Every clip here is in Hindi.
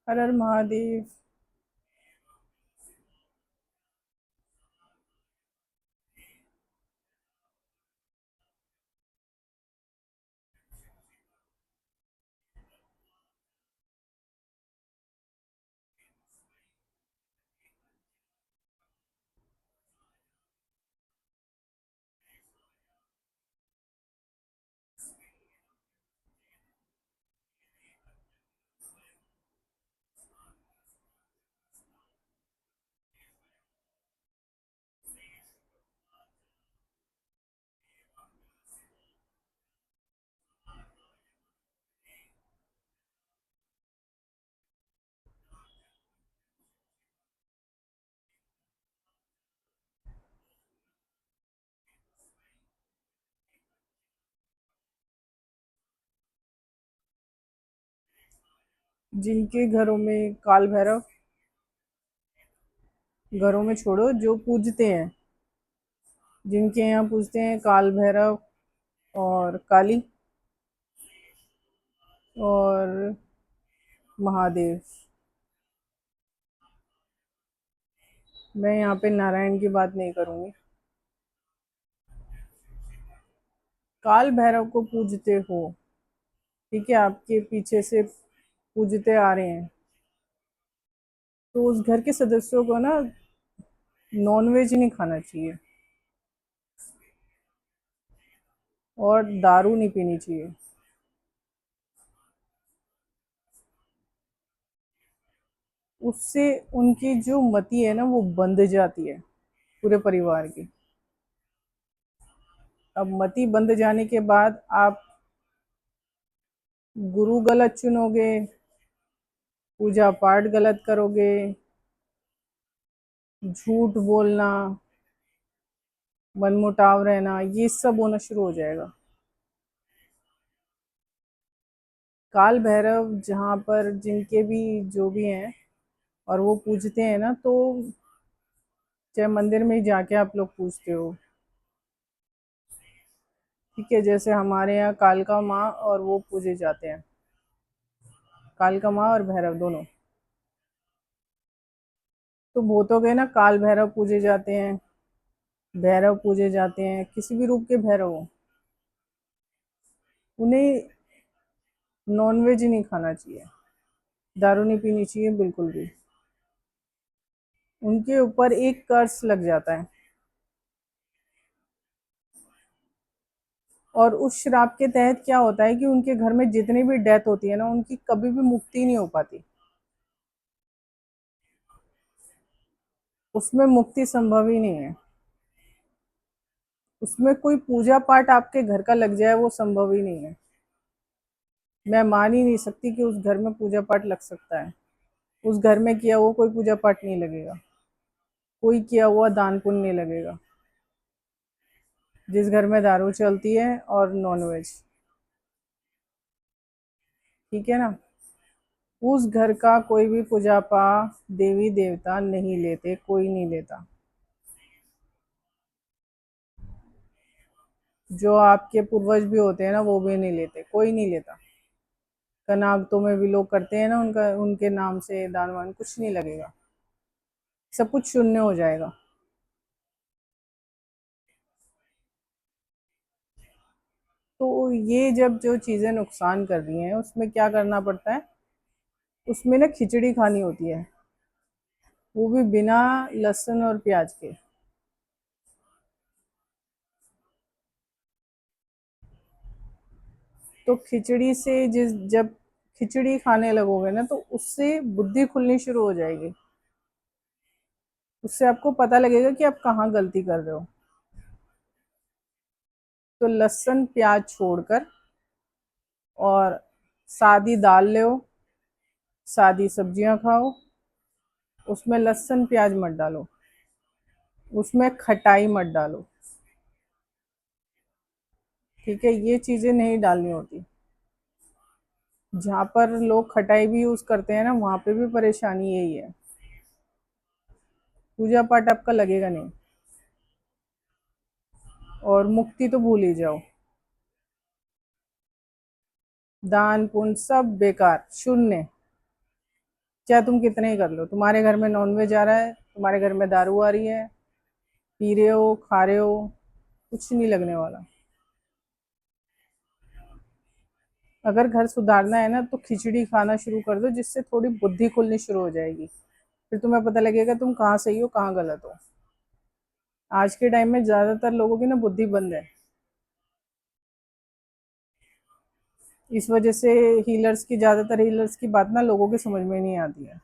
हर हर महादेव। जिनके घरों में काल भैरव, घरों में छोड़ो जो पूजते हैं, जिनके यहाँ पूजते हैं काल भैरव और काली और महादेव। मैं यहाँ पे नारायण की बात नहीं करूँगी। काल भैरव को पूजते हो, ठीक है, आपके पीछे से पूजते आ रहे हैं, तो उस घर के सदस्यों को ना नॉन वेज नहीं खाना चाहिए और दारू नहीं पीनी चाहिए। उससे उनकी जो मति है ना वो बंध जाती है पूरे परिवार की। अब मति बंध जाने के बाद आप गुरु गलत चुनोगे, पूजा पाठ गलत करोगे, झूठ बोलना, मनमुटाव रहना, ये सब होना शुरू हो जाएगा। काल भैरव जहाँ पर जिनके भी जो भी हैं और वो पूजते हैं ना, तो चाहे मंदिर में ही जाके आप लोग पूजते हो, ठीक है, जैसे हमारे यहाँ कालका माँ और वो पूजे जाते हैं, कालका माँ और भैरव दोनों। तो भूतों के ना काल भैरव पूजे जाते हैं, भैरव पूजे जाते हैं, किसी भी रूप के भैरव हो, उन्हें नॉन वेज नहीं खाना चाहिए, दारू नहीं पीनी चाहिए बिल्कुल भी। उनके ऊपर एक कर्स लग जाता है और उस श्राप के तहत क्या होता है कि उनके घर में जितनी भी डेथ होती है ना, उनकी कभी भी मुक्ति नहीं हो पाती, उसमें मुक्ति संभव ही नहीं है। उसमें कोई पूजा पाठ आपके घर का लग जाए वो संभव ही नहीं है। मैं मान ही नहीं सकती कि उस घर में पूजा पाठ लग सकता है। उस घर में किया हुआ कोई पूजा पाठ नहीं लगेगा, कोई किया हुआ दान पुण्य नहीं लगेगा। जिस घर में दारू चलती है और नॉनवेज, ठीक है ना, उस घर का कोई भी पूजा पाठ देवी देवता नहीं लेते, कोई नहीं लेता। जो आपके पूर्वज भी होते हैं ना, वो भी नहीं लेते, कोई नहीं लेता। कनागतों में भी लोग करते हैं ना, उनका उनके नाम से दान वान कुछ नहीं लगेगा, सब कुछ शून्य हो जाएगा। तो ये जब जो चीज़ें नुकसान कर रही हैं, उसमें क्या करना पड़ता है, उसमें ना खिचड़ी खानी होती है, वो भी बिना लहसुन और प्याज के। तो खिचड़ी से जिस जब खिचड़ी खाने लगोगे ना, तो उससे बुद्धि खुलनी शुरू हो जाएगी। उससे आपको पता लगेगा कि आप कहाँ गलती कर रहे हो। तो लहसुन प्याज छोड़कर और सादी दाल लो, सादी सब्जियां खाओ, उसमें लहसुन प्याज मत डालो, उसमें खटाई मत डालो, ठीक है, ये चीज़ें नहीं डालनी होती। जहाँ पर लोग खटाई भी यूज़ करते हैं ना, वहाँ पे भी परेशानी यही है, पूजा पाठ आपका लगेगा नहीं और मुक्ति तो भूल ही जाओ। दान पुण्य सब बेकार, शून्य। चाहे तुम कितने ही कर लो, तुम्हारे घर में नॉनवेज आ रहा है, तुम्हारे घर में दारू आ रही है, पी रहे हो, खा रहे हो, कुछ नहीं लगने वाला। अगर घर सुधारना है ना तो खिचड़ी खाना शुरू कर दो, जिससे थोड़ी बुद्धि खुलनी शुरू हो जाएगी। फिर तुम्हें पता लगेगा तुम कहाँ सही हो कहाँ गलत हो। आज के टाइम में ज्यादातर लोगों की ना बुद्धि बंद है। इस वजह से ज्यादातर हीलर्स की बात ना लोगों के समझ में नहीं आती है।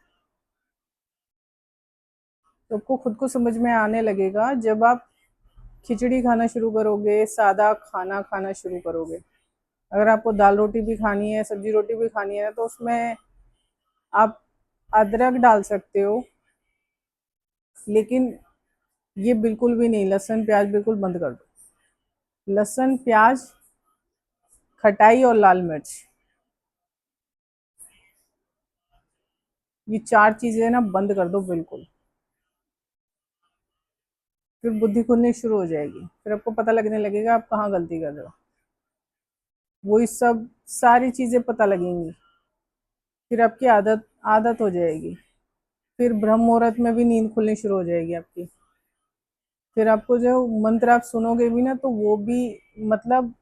तो आपको खुद को समझ में आने लगेगा जब आप खिचड़ी खाना शुरू करोगे, सादा खाना खाना शुरू करोगे। अगर आपको दाल रोटी भी खानी है, सब्जी रोटी भी खानी है, तो उसमें आप अदरक डाल सकते हो, लेकिन ये बिल्कुल भी नहीं, लहसुन प्याज बिल्कुल बंद कर दो। लहसुन प्याज, खटाई और लाल मिर्च, ये चार चीजें ना बंद कर दो बिल्कुल। फिर बुद्धि खुलनी शुरू हो जाएगी, फिर आपको पता लगने लगेगा आप कहाँ गलती कर रहे हो। वही सब सारी चीजें पता लगेंगी, फिर आपकी आदत आदत हो जाएगी। फिर ब्रह्म मुहूर्त में भी नींद खुलनी शुरू हो जाएगी आपकी। फिर आपको जो मंत्र आप सुनोगे भी ना, तो वो भी मतलब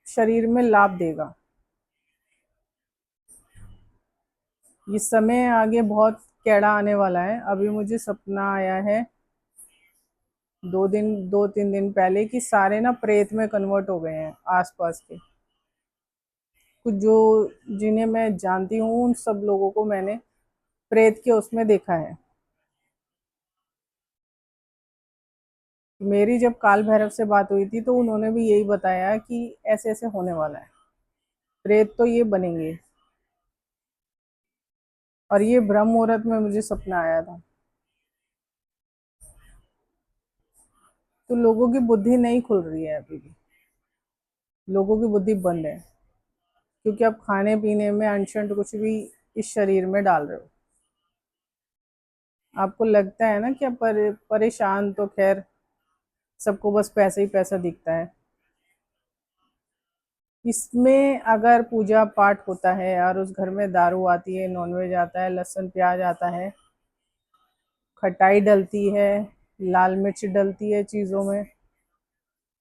शरीर में लाभ देगा। ये समय आगे बहुत कैड़ा आने वाला है। अभी मुझे सपना आया है 2 3 दिन पहले कि सारे ना प्रेत में कन्वर्ट हो गए हैं आसपास के। कुछ जो जिन्हें मैं जानती हूँ उन सब लोगों को मैंने प्रेत के उसमें देखा है। मेरी जब काल भैरव से बात हुई थी तो उन्होंने भी यही बताया कि ऐसे ऐसे होने वाला है, प्रेत तो ये बनेंगे। और ये ब्रह्म मुहूर्त में मुझे सपना आया था। तो लोगों की बुद्धि नहीं खुल रही है अभी भी, लोगों की बुद्धि बंद है, क्योंकि आप खाने पीने में अनशंट कुछ भी इस शरीर में डाल रहे हो। आपको लगता है ना कि आप परेशान, तो खैर सबको बस पैसा ही पैसा दिखता है। इसमें अगर पूजा पाठ होता है और उस घर में दारू आती है, नॉनवेज आता है, लहसुन प्याज आता है, खटाई डलती है, लाल मिर्च डलती है चीज़ों में,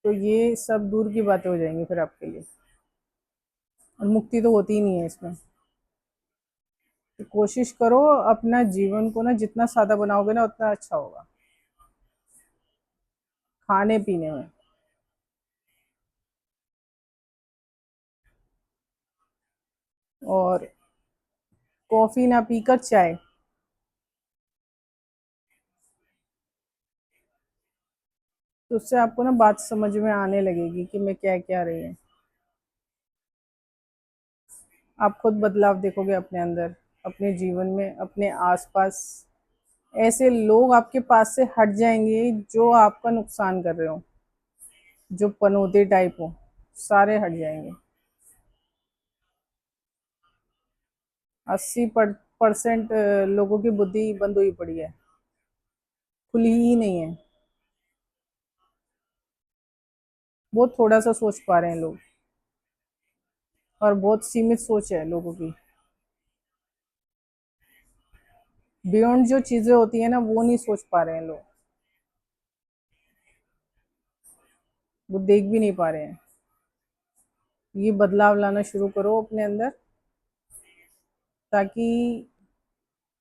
तो ये सब दूर की बातें हो जाएंगी फिर आपके लिए। और मुक्ति तो होती ही नहीं है इसमें। तो कोशिश करो अपना जीवन को ना जितना सादा बनाओगे ना उतना अच्छा होगा। खाने पीने में और कॉफ़ी ना पीकर चाय। तो उससे आपको ना बात समझ में आने लगेगी कि मैं क्या क्या रही हूँ। आप खुद बदलाव देखोगे अपने अंदर, अपने जीवन में, अपने आसपास। ऐसे लोग आपके पास से हट जाएंगे जो आपका नुकसान कर रहे हो, जो पनौती टाइप हो, सारे हट जाएंगे। 80% लोगों की बुद्धि बंद हुई पड़ी है, खुली ही नहीं है। बहुत थोड़ा सा सोच पा रहे हैं लोग, और बहुत सीमित सोच है लोगों की। बियॉन्ड जो चीजें होती है ना वो नहीं सोच पा रहे हैं लोग, वो देख भी नहीं पा रहे हैं। ये बदलाव लाना शुरू करो अपने अंदर, ताकि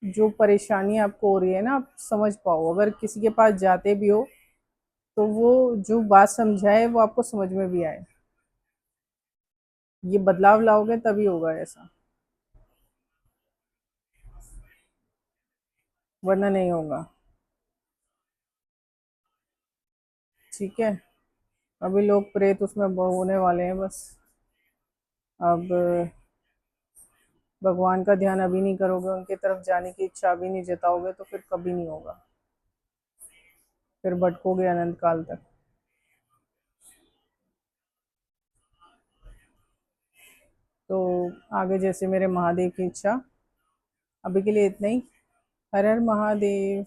जो परेशानी आपको हो रही है ना आप समझ पाओ। अगर किसी के पास जाते भी हो तो वो जो बात समझाए वो आपको समझ में भी आए। ये बदलाव लाओगे तभी होगा ऐसा, वरना नहीं होगा। ठीक है। अभी लोग प्रेत उसमें होने वाले हैं बस। अब भगवान का ध्यान अभी नहीं करोगे, उनकी तरफ जाने की इच्छा अभी नहीं जताओगे, तो फिर कभी नहीं होगा। फिर भटकोगे अनंत काल तक। तो आगे जैसे मेरे महादेव की इच्छा। अभी के लिए इतना ही। हर हर महादेव।